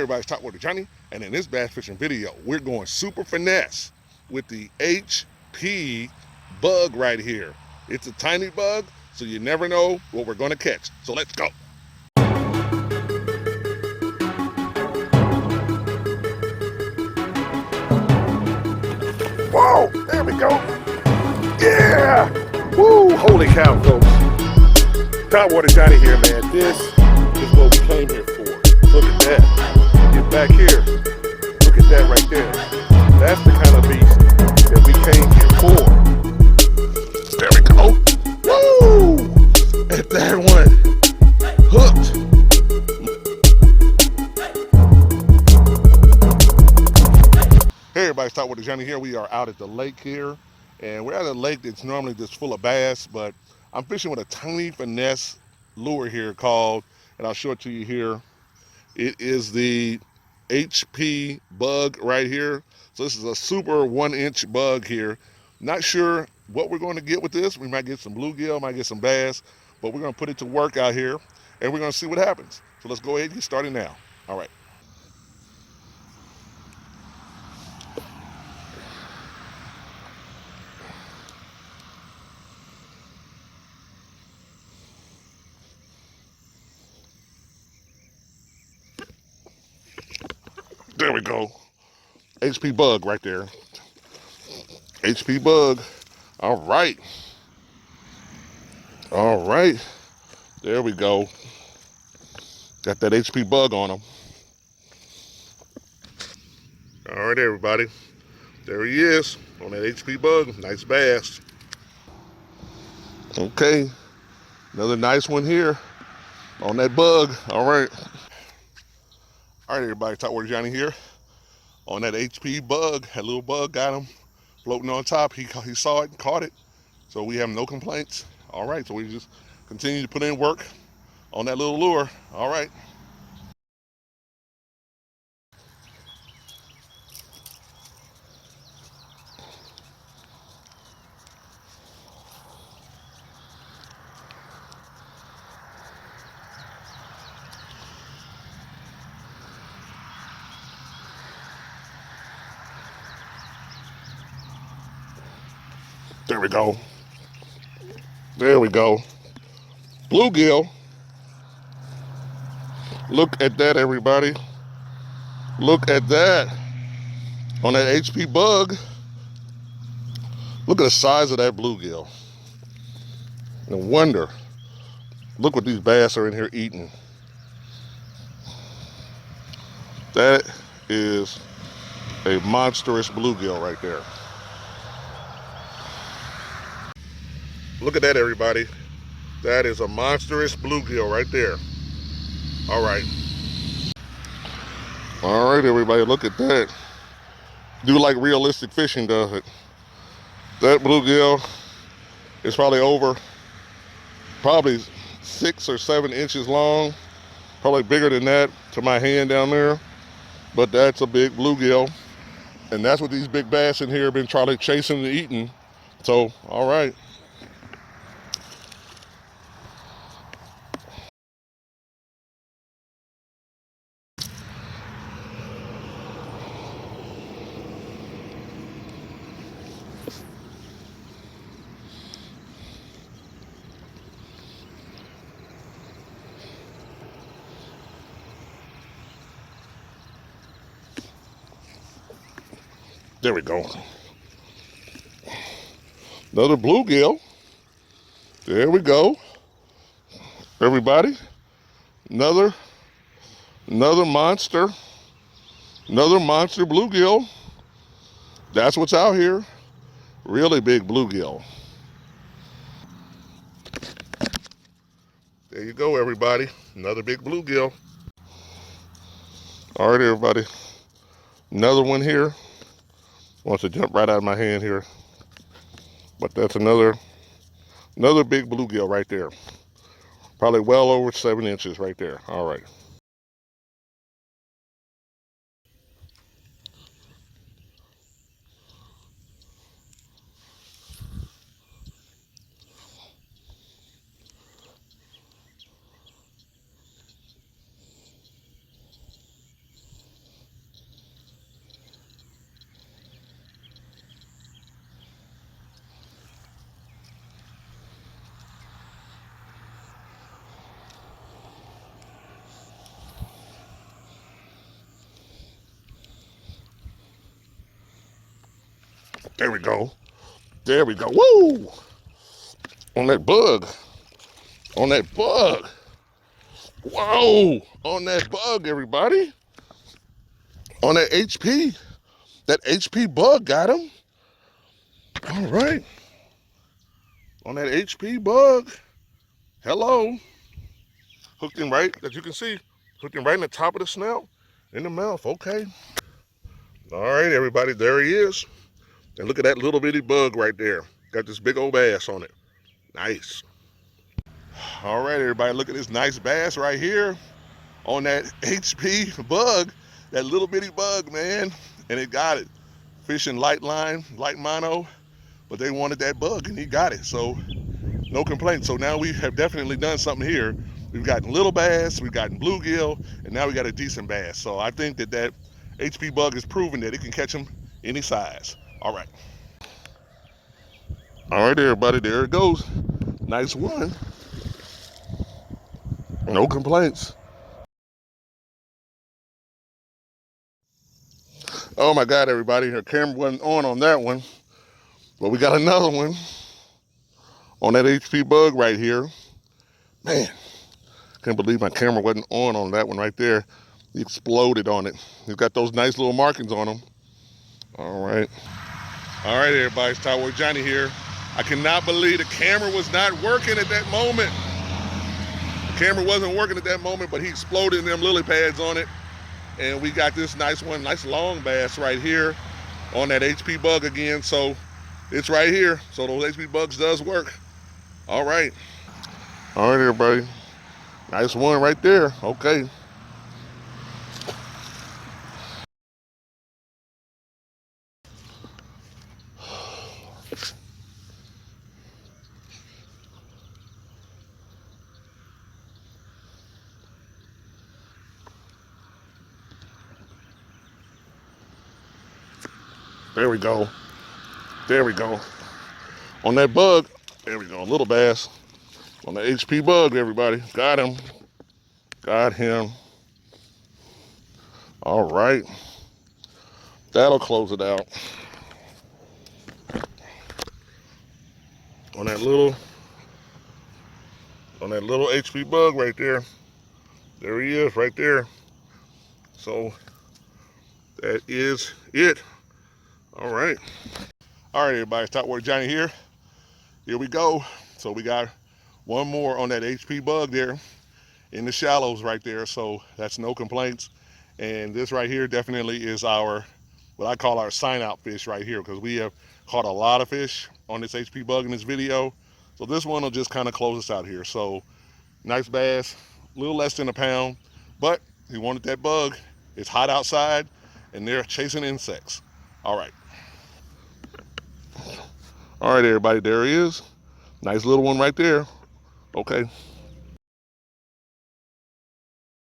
everybody, it's Topwater Johnny, and in this bass fishing video, we're going super finesse with the HP bug right here. It's a tiny bug, so you never know what we're gonna catch. So let's go. Whoa, there we go. Yeah! Woo, holy cow, folks. Topwater Johnny here, man. This is what we came here for. Look at that. Get back here. Look at that right there. That's the kind of beast that we came here for. There we go. Woo! At that one. Hooked. Hey everybody, it's Topwater Johnny here. We are out at the lake here. And we're at a lake that's normally just full of bass, but I'm fishing with a tiny finesse lure here called, and I'll show it to you here. It is the HP bug right here. So this is a super 1-inch bug here. Not sure what we're going to get with this. We might get some bluegill, might get some bass, but we're going to put it to work out here and we're going to see what happens. So let's go ahead and get started now. All right. There we go. HP bug right there. HP bug. All right. All right. There we go. Got that HP bug on him. All right, everybody. There he is on that HP bug. Nice bass. Okay. Another nice one here on that bug. All right. All right, everybody. Topwater Johnny here on that HP bug. That little bug got him floating on top. He saw it and caught it. So we have no complaints. All right. So we just continue to put in work on that little lure. All right. There we go. There we go. Bluegill. Look at that, everybody. Look at that. On that HP bug. Look at the size of that bluegill. No wonder. Look what these bass are in here eating. That is a monstrous bluegill right there. Look at that, everybody. That is a monstrous bluegill right there. All right. All right, everybody, look at that. Do like realistic fishing, does it? That bluegill is probably 6 or 7 inches long. Probably bigger than that to my hand down there. But that's a big bluegill. And that's what these big bass in here have been trying to chasing and eating. So, all right. There we go. Another bluegill. There we go. Everybody. Another monster. Another monster bluegill. That's what's out here. Really big bluegill. There you go, everybody. Another big bluegill. All right, everybody. Another one here. Wants to jump right out of my hand here. But that's another big bluegill right there. Probably well over 7 inches right there. All right. There we go. There we go. Woo! On that bug. On that bug. Whoa! On that bug, everybody. On that HP. That HP bug got him. All right. On that HP bug. Hello. Hooked him right, as you can see. Hooked him right in the top of the snout. In the mouth. Okay. All right, everybody. There he is. And look at that little bitty bug right there. Got this big old bass on it. Nice. All right, everybody. Look at this nice bass right here on that HP bug. That little bitty bug, man. And it got it. Fishing light line, light mono. But they wanted that bug and he got it. So no complaints. So now we have definitely done something here. We've gotten little bass, we've gotten bluegill, and now we got a decent bass. So I think that that HP bug is proving that it can catch them any size. All right. All right, everybody, there it goes. Nice one. No complaints. Oh my God, everybody, her camera wasn't on that one, but we got another one on that HP bug right here. Man, can't believe my camera wasn't on that one right there. He exploded on it. He's got those nice little markings on him. All right. All right, everybody, it's Topwater Johnny here. I cannot believe the camera was not working at that moment. The camera wasn't working at that moment, but he exploded in them lily pads on it. And we got this nice one, nice long bass right here on that HP bug again. So it's right here. So those HP bugs does work. All right. All right, everybody. Nice one right there. Okay. There we go. There we go. On that bug, there we go. A little bass. On the HP bug, everybody. Got him. Got him. All right. That'll close it out. On that little HP bug right there. There he is right there. So that is it. All right. All right, everybody. Topwater Johnny here. Here we go. So we got one more on that HP bug there in the shallows right there. So that's no complaints. And this right here definitely is our, what I call our sign out fish right here, because we have caught a lot of fish on this HP bug in this video. So this one will just kind of close us out here. So nice bass, a little less than a pound, but he wanted that bug. It's hot outside and they're chasing insects. All right. All right, everybody, there he is. Nice little one right there. Okay.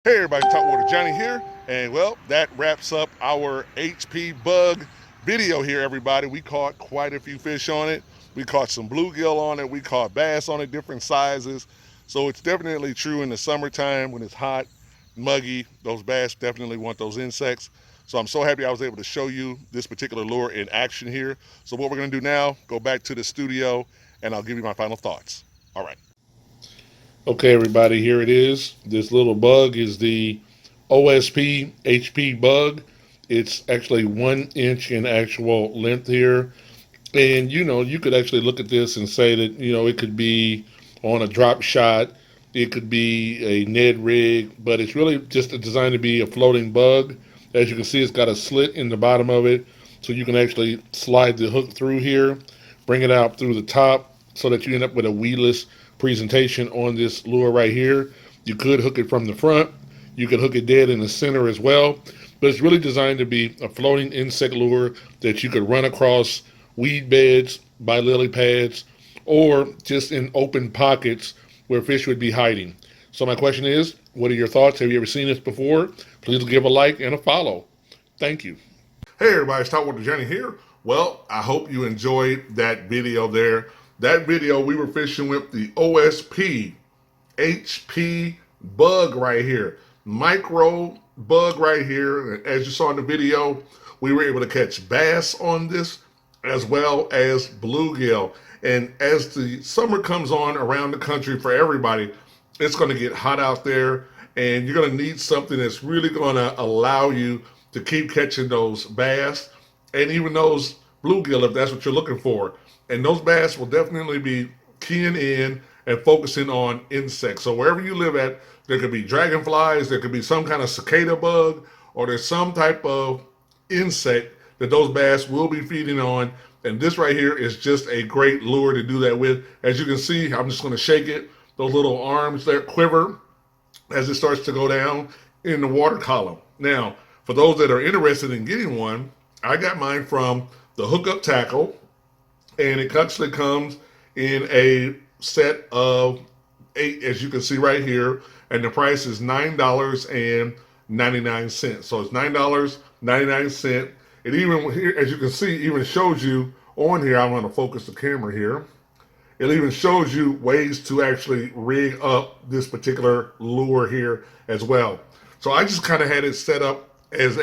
Hey, everybody, Topwater Johnny here. And well, that wraps up our HP bug video here, everybody. We caught quite a few fish on it. We caught some bluegill on it. We caught bass on it, different sizes. So it's definitely true in the summertime when it's hot, muggy. Those bass definitely want those insects. So I'm so happy I was able to show you this particular lure in action here. So what we're gonna do now, go back to the studio and I'll give you my final thoughts. All right. Okay, everybody, here it is. This little bug is the OSP HP bug. It's actually 1 inch in actual length here. And, you know, you could actually look at this and say that, you know, it could be on a drop shot. It could be a Ned rig, but it's really just designed to be a floating bug. As you can see, it's got a slit in the bottom of it, so you can actually slide the hook through here, bring it out through the top so that you end up with a weedless presentation on this lure right here. You could hook it from the front. You could hook it dead in the center as well, but it's really designed to be a floating insect lure that you could run across weed beds, by lily pads, or just in open pockets where fish would be hiding. So my question is, what are your thoughts? Have you ever seen this before? Please give a like and a follow. Thank you. Hey everybody, it's Topwater Johnny here. Well, I hope you enjoyed that video there. That video, we were fishing with the OSP HP bug right here. Micro bug right here. As you saw in the video, we were able to catch bass on this as well as bluegill. And as the summer comes on around the country for everybody, it's going to get hot out there, and you're going to need something that's really going to allow you to keep catching those bass and even those bluegill if that's what you're looking for. And those bass will definitely be keying in and focusing on insects. So wherever you live at, there could be dragonflies, there could be some kind of cicada bug, or there's some type of insect that those bass will be feeding on. And this right here is just a great lure to do that with. As you can see, I'm just going to shake it. Those little arms there quiver as it starts to go down in the water column. Now, for those that are interested in getting one, I got mine from the Hookup Tackle, and it actually comes in a set of 8, as you can see right here, and the price is $9.99. So it's $9.99. It even here, as you can see, even shows you on here. I'm going to focus the camera here. It even shows you ways to actually rig up this particular lure here as well. So I just kind of had it set up as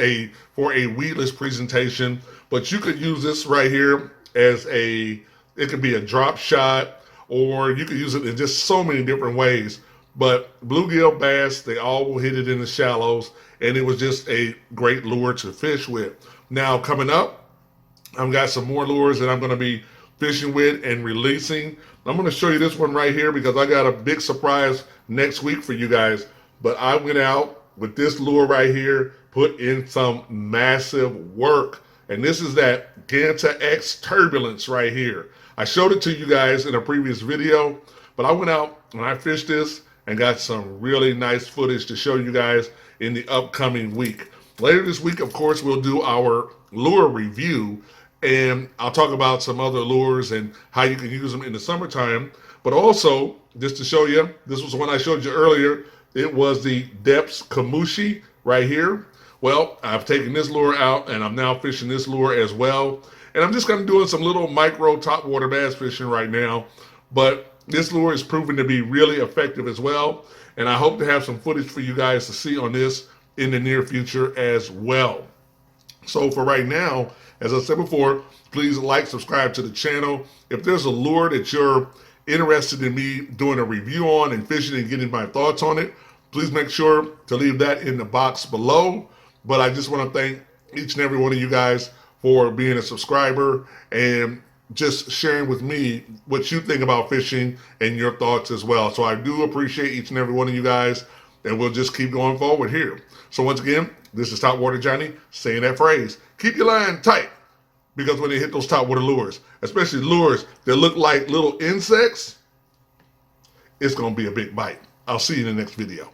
for a weedless presentation, but you could use this right here as it could be a drop shot, or you could use it in just so many different ways. But bluegill bass, they all will hit it in the shallows, and it was just a great lure to fish with. Now coming up, I've got some more lures that I'm going to be fishing with and releasing. I'm going to show you this one right here because I got a big surprise next week for you guys. But I went out with this lure right here, put in some massive work. And this is that Ganta X Turbulence right here. I showed it to you guys in a previous video, but I went out and I fished this and got some really nice footage to show you guys in the upcoming week. Later this week, of course, we'll do our lure review, and I'll talk about some other lures and how you can use them in the summertime. But also, just to show you, this was one I showed you earlier. It was the Depths Kamushi right here. Well, I've taken this lure out, and I'm now fishing this lure as well. And I'm just kind of doing some little micro topwater bass fishing right now. But this lure is proven to be really effective as well. And I hope to have some footage for you guys to see on this in the near future as well. So for right now, as I said before, please like, subscribe to the channel. If there's a lure that you're interested in me doing a review on and fishing and getting my thoughts on it, please make sure to leave that in the box below. But I just want to thank each and every one of you guys for being a subscriber and just sharing with me what you think about fishing and your thoughts as well. So I do appreciate each and every one of you guys, and we'll just keep going forward here. So once again, this is Topwater Johnny saying that phrase. Keep your line tight, because when they hit those topwater lures, especially lures that look like little insects, it's going to be a big bite. I'll see you in the next video.